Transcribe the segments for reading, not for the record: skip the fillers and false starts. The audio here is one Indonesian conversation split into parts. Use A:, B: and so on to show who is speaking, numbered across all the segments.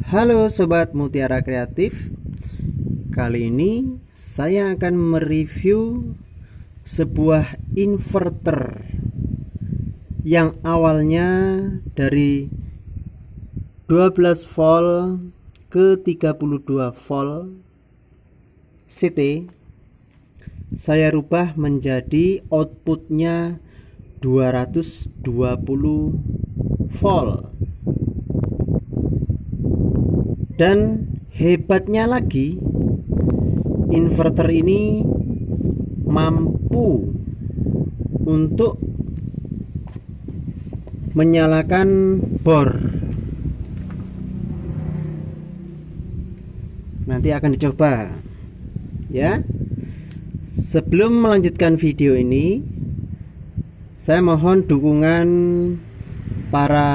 A: Halo Sobat Mutiara Kreatif. Kali ini saya akan mereview sebuah inverter yang awalnya dari 12 volt ke 32 volt CT saya rubah menjadi outputnya 220 volt. Dan hebatnya lagi, inverter ini mampu untuk menyalakan bor. Nanti akan dicoba ya. Sebelum melanjutkan video ini, saya mohon dukungan para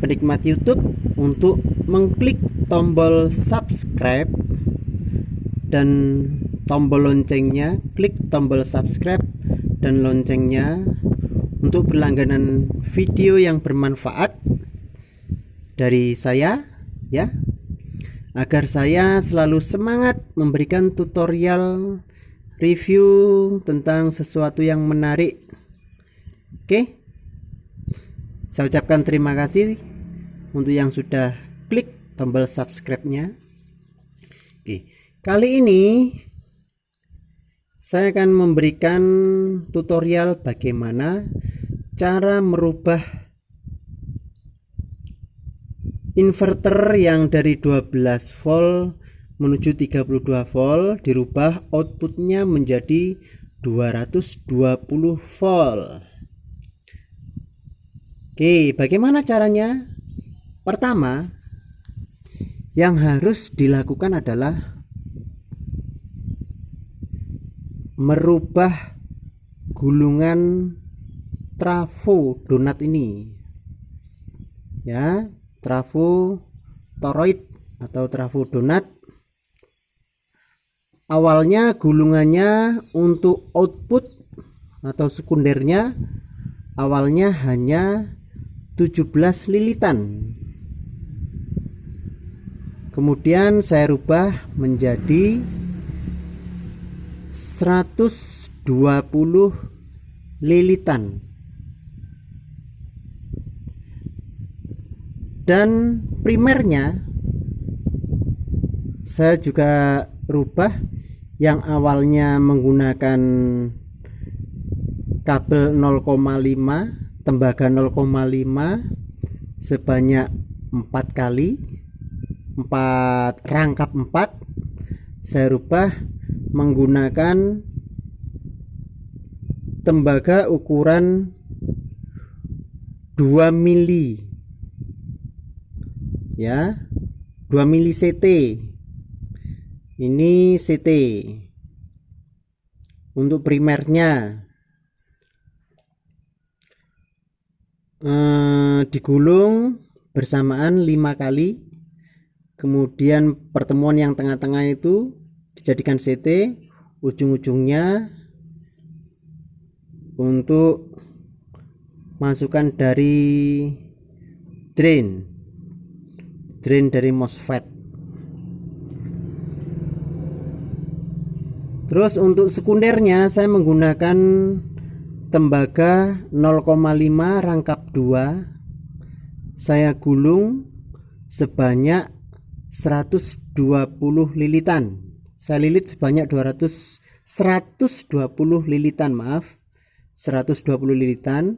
A: penikmat YouTube untuk mengklik tombol subscribe dan tombol loncengnya. Klik tombol subscribe dan loncengnya untuk berlangganan video yang bermanfaat dari saya ya, agar saya selalu semangat memberikan tutorial review tentang sesuatu yang menarik. Oke, saya ucapkan terima kasih untuk yang sudah klik tombol subscribe-nya. Oke, kali ini saya akan memberikan tutorial bagaimana cara merubah inverter yang dari 12 volt menuju 32 volt, dirubah outputnya menjadi 220 volt. Oke, bagaimana caranya? Pertama, yang harus dilakukan adalah merubah gulungan trafo donat ini ya, trafo toroid atau trafo donat. Awalnya gulungannya untuk output atau sekundernya awalnya hanya 17 lilitan. Kemudian saya rubah menjadi 120 lilitan. Dan primernya saya juga rubah, yang awalnya menggunakan kabel 0,5, tembaga 0,5 sebanyak 4 kali, 4 rangkap 4, saya rubah menggunakan tembaga ukuran 2 mili ya, 2 mili CT. Ini CT untuk primernya. Digulung bersamaan 5 kali. Kemudian pertemuan yang tengah-tengah itu dijadikan CT, ujung-ujungnya untuk masukan dari drain dari MOSFET. Terus untuk sekundernya saya menggunakan tembaga 0,5 rangkap 2. Saya gulung sebanyak 120 lilitan. Saya lilit sebanyak 120 lilitan, maaf. 120 lilitan.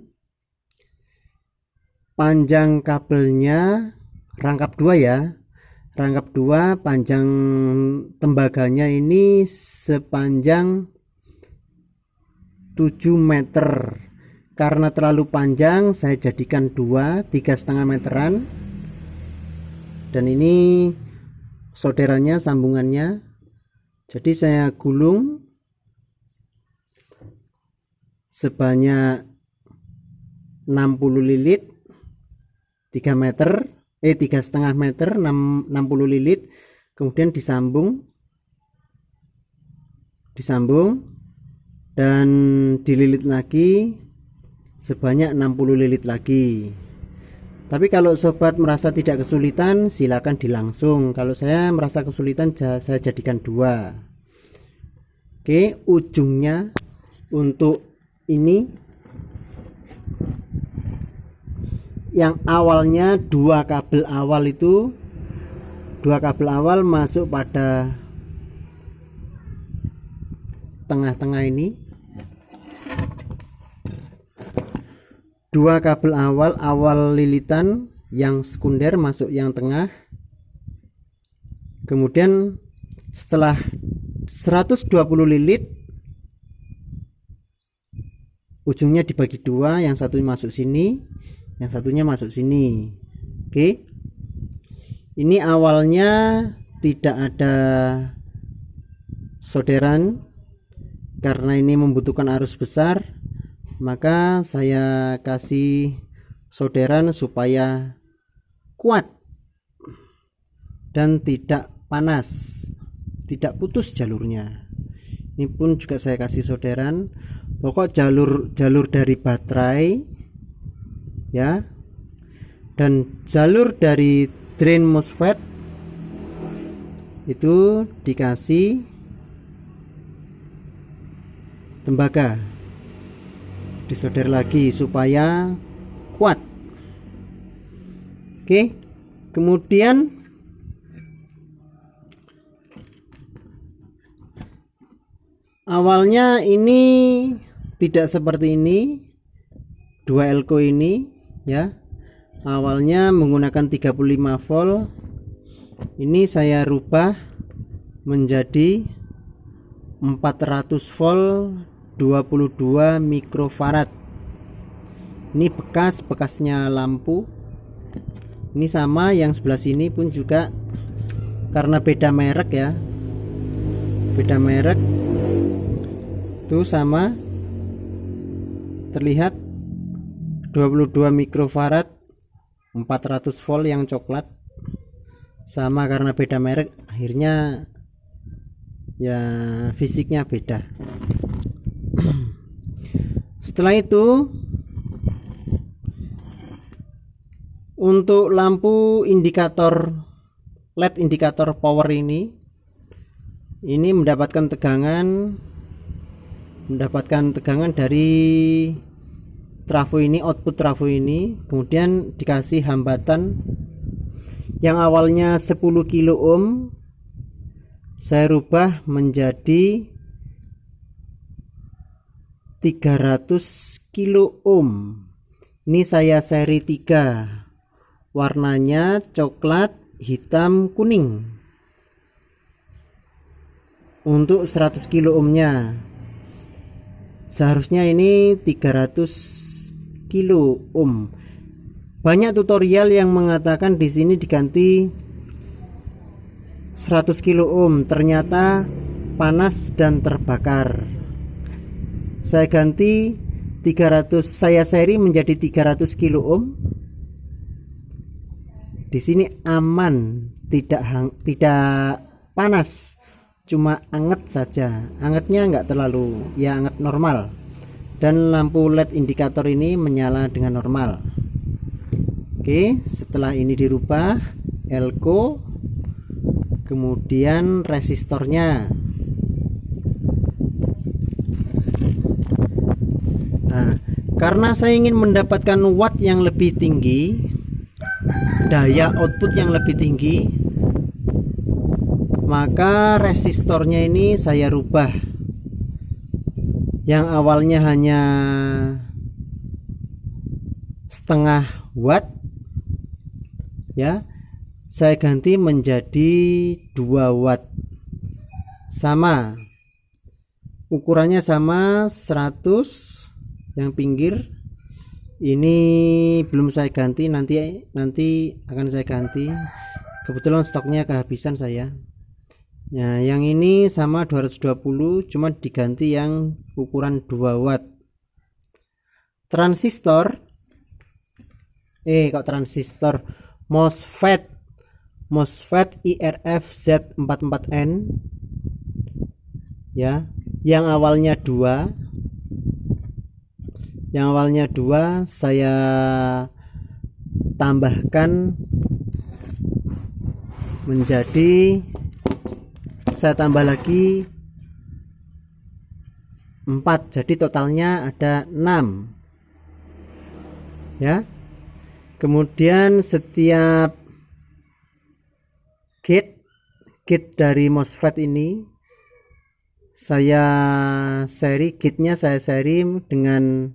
A: Panjang kabelnya rangkap 2 ya. Rangkap 2, panjang tembaganya ini sepanjang 7 meter. Karena terlalu panjang saya jadikan 2, 3,5 meteran. Dan ini solderannya, sambungannya. Jadi saya gulung sebanyak 60 lilit, 3 meter, 3,5 meter, 60 lilit. Kemudian disambung dan dililit lagi sebanyak 60 lilit lagi. Tapi kalau sobat merasa tidak kesulitan, silakan dilangsung. Kalau saya merasa kesulitan, saya jadikan 2. Oke, ujungnya untuk ini yang awalnya 2 kabel awal itu, 2 kabel awal masuk pada tengah-tengah ini. 2 kabel awal lilitan yang sekunder masuk yang tengah. Kemudian setelah 120 lilit, ujungnya dibagi 2, yang satu masuk sini, yang satunya masuk sini. Oke, ini awalnya tidak ada solderan karena ini membutuhkan arus besar, maka saya kasih solderan supaya kuat dan tidak panas, tidak putus jalurnya. Ini pun juga saya kasih solderan. Pokok jalur dari baterai ya, dan jalur dari drain MOSFET itu dikasih tembaga, disolder lagi supaya kuat. Oke, kemudian awalnya ini tidak seperti ini, 2 elko ini ya. Awalnya menggunakan 35 volt. Ini saya rubah menjadi 400 volt 22 mikrofarad. Ini bekasnya lampu. Ini sama yang sebelah sini pun juga, karena beda merek ya, beda merek tuh sama, terlihat 22 mikrofarad 400 volt yang coklat, sama karena beda merek akhirnya ya fisiknya beda. Setelah itu untuk lampu indikator LED, indikator power ini mendapatkan tegangan dari trafo ini, output trafo ini, kemudian dikasih hambatan yang awalnya 10 kilo ohm saya rubah menjadi 300 kilo ohm. Ini saya seri 3, warnanya coklat, hitam, kuning. Untuk 100 kilo ohmnya seharusnya ini 300 kilo ohm. Banyak tutorial yang mengatakan di sini diganti 100 kilo ohm, ternyata panas dan terbakar. Saya ganti 300, saya seri menjadi 300 kilo ohm. Di sini aman, tidak panas, cuma anget saja. Angetnya enggak terlalu, ya anget normal. Dan lampu LED indikator ini menyala dengan normal. Oke, setelah ini dirubah elko, kemudian resistornya. Nah, karena saya ingin mendapatkan watt yang lebih tinggi, daya output yang lebih tinggi, maka resistornya ini saya rubah. Yang awalnya hanya setengah watt ya, saya ganti menjadi 2 watt. Sama, ukurannya sama 100. Yang pinggir ini belum saya ganti, nanti akan saya ganti, kebetulan stoknya kehabisan saya. Nah, yang ini sama 220, cuma diganti yang ukuran 2 watt. Transistor MOSFET IRF Z44N ya, yang awalnya 2 saya tambahkan menjadi, saya tambah lagi 4, jadi totalnya ada 6 ya. Kemudian setiap gate dari MOSFET ini saya seri, gate-nya saya seri dengan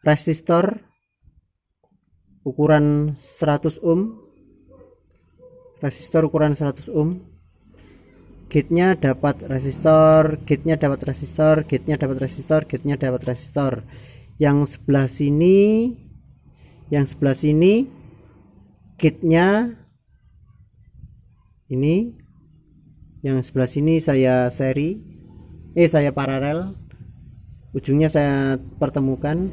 A: resistor ukuran 100 ohm, resistor ukuran 100 ohm. Gate-nya dapat resistor, gate-nya dapat resistor, gate-nya dapat resistor, gate-nya dapat resistor. Yang sebelah sini, gate-nya ini, yang sebelah sini saya seri, saya paralel, ujungnya saya pertemukan,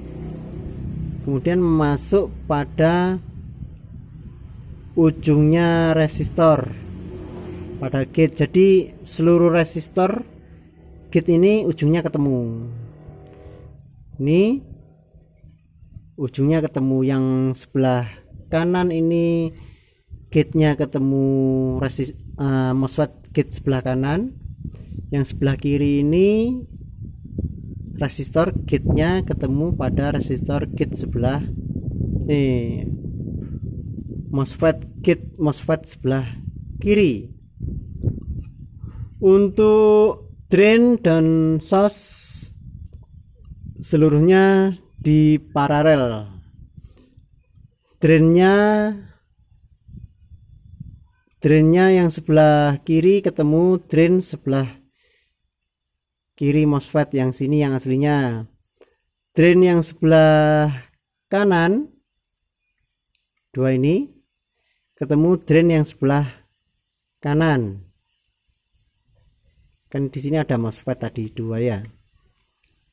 A: kemudian masuk pada ujungnya resistor pada gate. Jadi seluruh resistor gate ini ujungnya ketemu, ini ujungnya ketemu. Yang sebelah kanan ini gate-nya ketemu MOSFET gate sebelah kanan, yang sebelah kiri ini resistor gate-nya ketemu pada resistor gate sebelah MOSFET sebelah kiri. Untuk drain dan source seluruhnya di paralel. Drainnya yang sebelah kiri ketemu drain sebelah kiri MOSFET yang sini yang aslinya. Drain yang sebelah kanan, 2 ini ketemu drain yang sebelah kanan. Kan di sini ada MOSFET tadi 2 ya.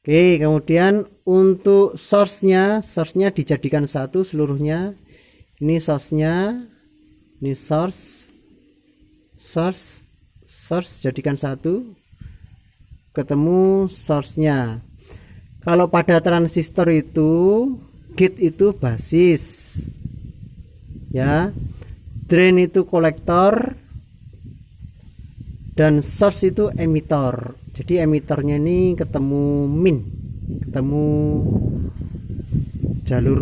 A: Oke, kemudian untuk source-nya dijadikan satu seluruhnya. Ini source-nya, ini source jadikan satu, ketemu source-nya. Kalau pada transistor itu gate itu basis ya, drain itu kolektor, dan source itu emitor. Jadi emitornya ini ketemu jalur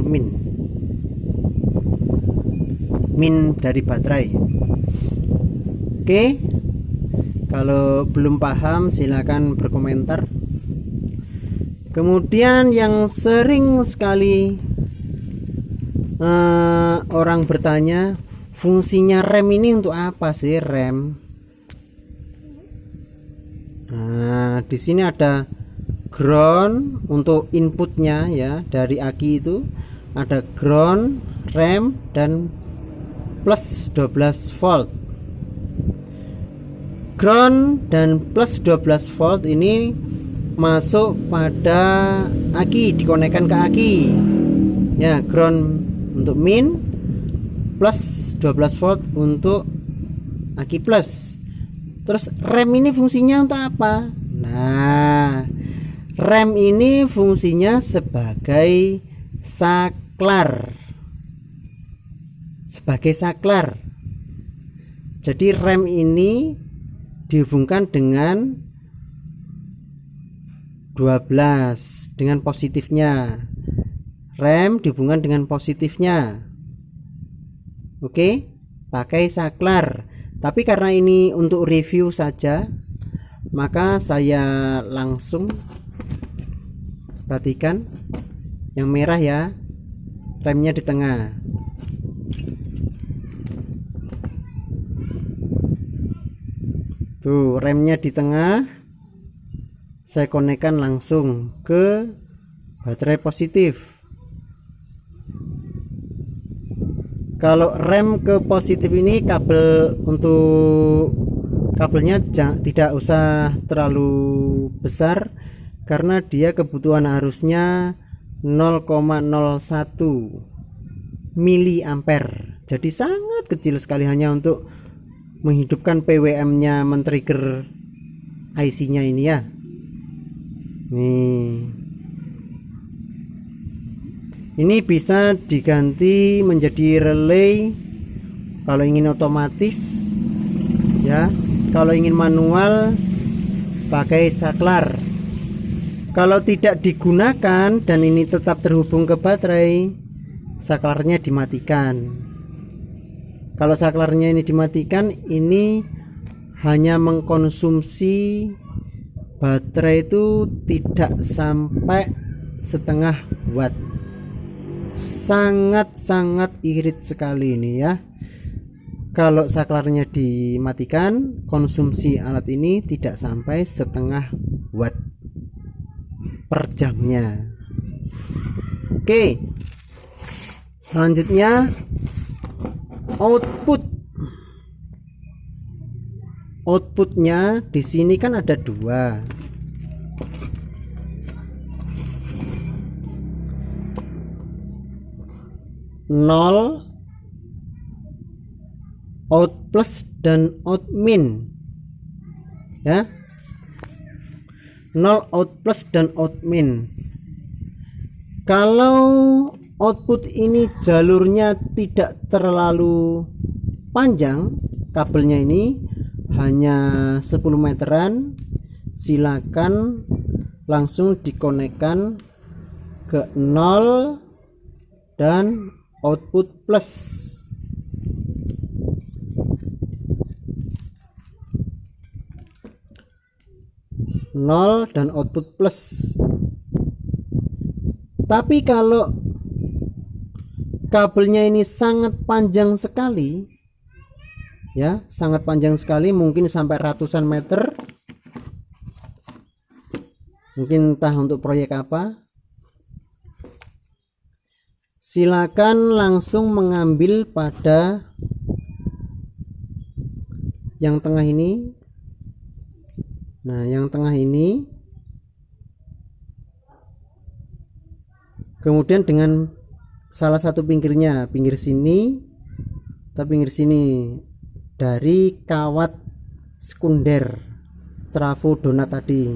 A: min dari baterai. Oke, kalau belum paham silakan berkomentar. Kemudian yang sering sekali orang bertanya, fungsinya rem ini untuk apa sih rem? Nah, di sini ada ground untuk inputnya ya, dari aki itu ada ground, rem, dan plus 12 volt. Ground dan plus 12 volt ini masuk pada aki, dikonekkan ke aki ya. Ground untuk min, plus 12 volt untuk aki plus. Terus rem ini fungsinya untuk apa? Nah, rem ini fungsinya sebagai saklar. Jadi rem ini dihubungkan dengan 12 dengan positifnya. Rem dihubungkan dengan positifnya. Oke, pakai saklar. Tapi karena ini untuk review saja, maka saya langsung perhatikan yang merah ya, remnya di tengah. Tuh, remnya di tengah. Saya konekkan langsung ke baterai positif. Kalau rem ke positif ini kabelnya tidak usah terlalu besar, karena dia kebutuhan arusnya 0,01 miliampere. Jadi sangat kecil sekali, hanya untuk menghidupkan PWM-nya, men-trigger IC-nya ini ya. Nih. Ini bisa diganti menjadi relay kalau ingin otomatis ya. Kalau ingin manual pakai saklar. Kalau tidak digunakan dan ini tetap terhubung ke baterai, saklarnya dimatikan. Kalau saklarnya ini dimatikan, ini hanya mengkonsumsi baterai itu tidak sampai setengah watt. Sangat-sangat irit sekali ini ya. Kalau saklarnya dimatikan, konsumsi alat ini tidak sampai setengah watt per jamnya. Oke, selanjutnya outputnya di sini kan ada dua. Nol, out plus dan out min ya. 0 out plus dan out min. Kalau output ini jalurnya tidak terlalu panjang, kabelnya ini hanya 10 meteran, silakan langsung dikonekkan ke 0 dan output plus. Nol dan output plus. Tapi kalau kabelnya ini sangat panjang sekali ya, sangat panjang sekali, mungkin sampai ratusan meter, mungkin entah untuk proyek apa, silakan langsung mengambil pada yang tengah ini. Nah, yang tengah ini, kemudian dengan salah satu pinggirnya, pinggir sini atau pinggir sini, dari kawat sekunder trafo donat tadi,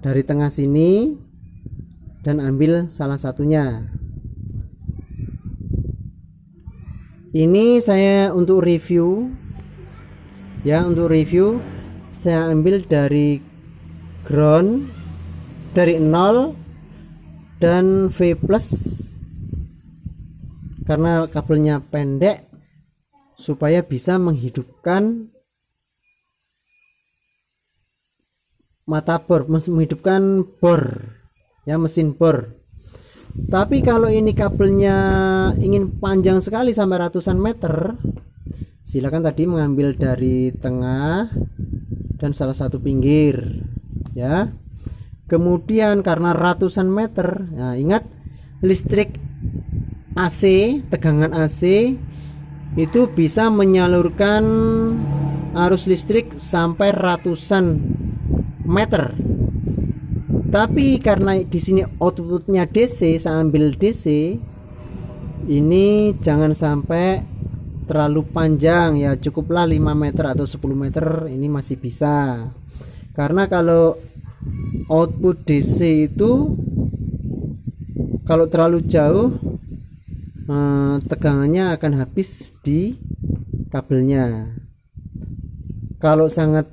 A: dari tengah sini, dan ambil salah satunya. Ini saya untuk review ya, untuk review saya ambil dari ground, dari 0 dan V plus, karena kabelnya pendek supaya bisa menghidupkan mata bor, menghidupkan bor ya, mesin bor. Tapi kalau ini kabelnya ingin panjang sekali sampai ratusan meter, silakan tadi mengambil dari tengah dan salah satu pinggir ya. Kemudian karena ratusan meter, nah ingat, listrik AC, tegangan AC itu bisa menyalurkan arus listrik sampai ratusan meter. Tapi karena di sini outputnya DC, saya ambil DC, ini jangan sampai terlalu panjang ya, cukuplah 5 meter atau 10 meter, ini masih bisa. Karena kalau output DC itu kalau terlalu jauh, tegangannya akan habis di kabelnya. Kalau sangat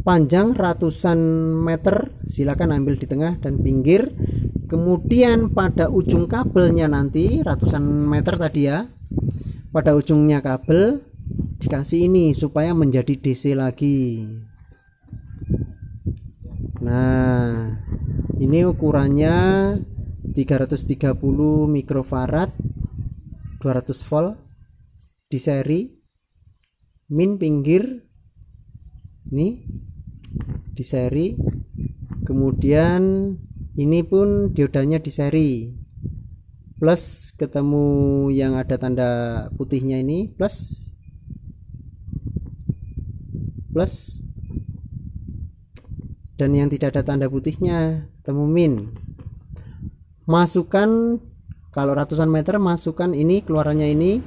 A: panjang ratusan meter, silakan ambil di tengah dan pinggir. Kemudian pada ujung kabelnya nanti ratusan meter tadi ya, pada ujungnya kabel dikasih ini supaya menjadi DC lagi. Nah, ini ukurannya 330 mikrofarad, 200 volt di seri, min pinggir nih di seri. Kemudian ini pun diodanya di seri, plus ketemu yang ada tanda putihnya ini, plus dan yang tidak ada tanda putihnya ketemu min. Masukkan, kalau ratusan meter masukkan ini, keluarannya ini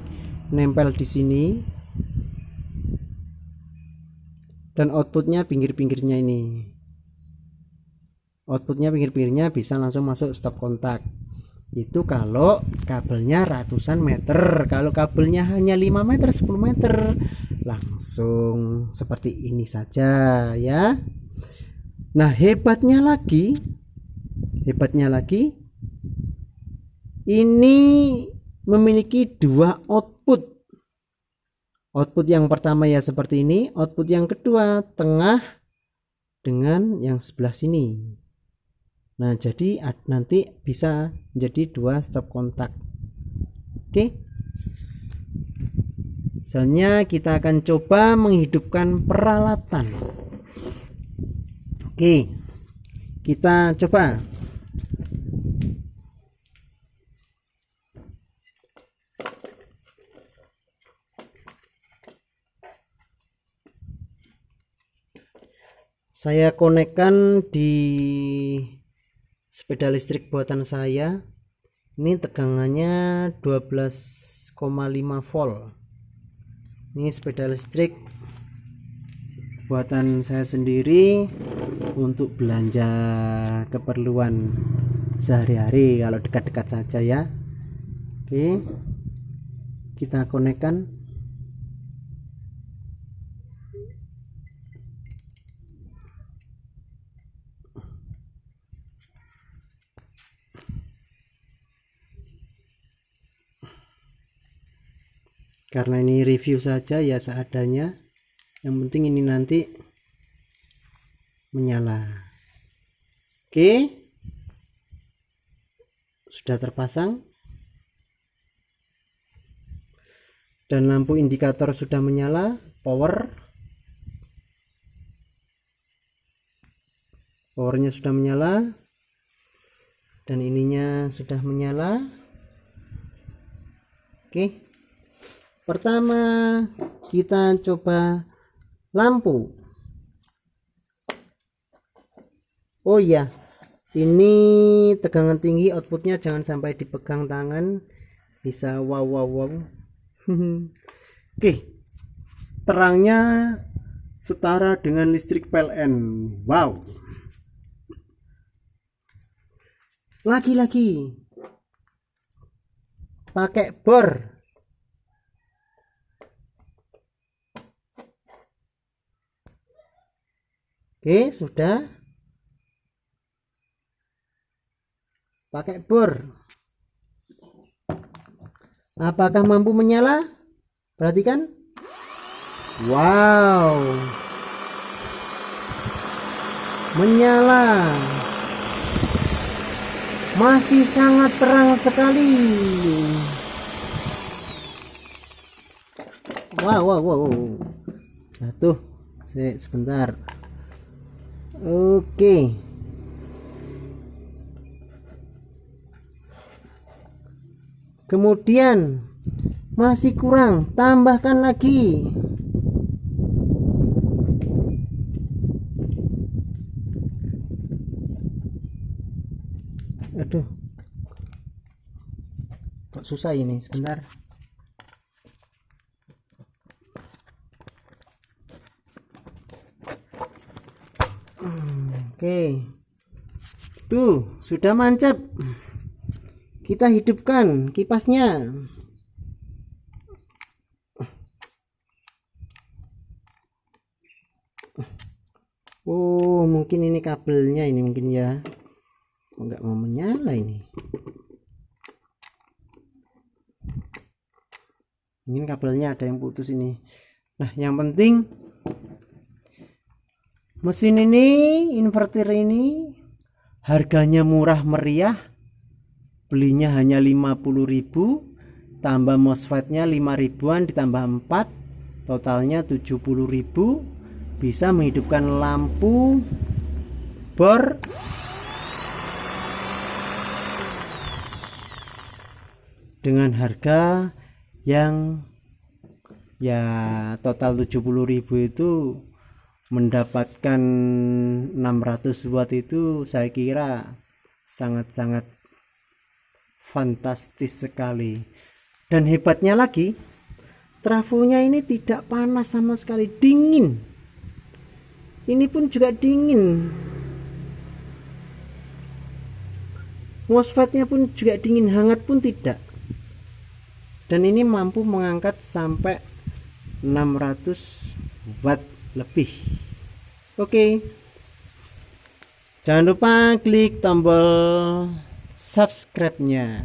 A: nempel di sini, dan outputnya pinggir-pinggirnya ini. outputnya pinggir-pinggirnya bisa langsung masuk stop kontak. Itu kalau kabelnya ratusan meter. Kalau kabelnya hanya 5 meter 10 meter langsung seperti ini saja ya. Nah hebatnya lagi ini memiliki dua output. Output yang pertama ya seperti ini, output yang kedua tengah dengan yang sebelah sini. Nah jadi nanti bisa jadi dua stop kontak. Oke, selanjutnya kita akan coba menghidupkan peralatan. Oke, kita coba. Saya konekkan di sepeda listrik buatan saya. Ini tegangannya 12,5 volt. Ini sepeda listrik buatan saya sendiri untuk belanja keperluan sehari-hari kalau dekat-dekat saja ya. Oke, kita konekkan. Karena ini review saja ya seadanya, yang penting ini nanti menyala. Oke, sudah terpasang dan lampu indikator sudah menyala. Powernya sudah menyala dan ininya sudah menyala. Oke, pertama kita coba lampu. Oh iya, ini tegangan tinggi, outputnya jangan sampai dipegang tangan, bisa wow. Oke, terangnya setara dengan listrik PLN. Wow. Lagi-lagi pakai bor. Oke, sudah pakai bor. Apakah mampu menyala? Perhatikan. Wow, menyala, masih sangat terang sekali. Wow, jatuh. Sebentar. Oke, kemudian masih kurang, tambahkan lagi. Aduh, kok susah ini, sebentar. Oke, tuh sudah mancap. Kita hidupkan kipasnya. Oh, mungkin ini kabelnya ini mungkin ya. Enggak mau menyala ini. Mungkin kabelnya ada yang putus ini. Nah, yang penting mesin ini, inverter ini harganya murah meriah. Belinya hanya 50.000, tambah MOSFET-nya 5.000-an ditambah 4, totalnya 70.000. Bisa menghidupkan lampu bor dengan harga yang ya total 70.000 itu mendapatkan 600 watt. Itu saya kira sangat-sangat fantastis sekali. Dan hebatnya lagi, trafonya ini tidak panas sama sekali, dingin. Ini pun juga dingin. MOSFET-nya pun juga dingin hangat pun tidak. Dan ini mampu mengangkat sampai 600 watt lebih. Oke. Jangan lupa klik tombol subscribe-nya.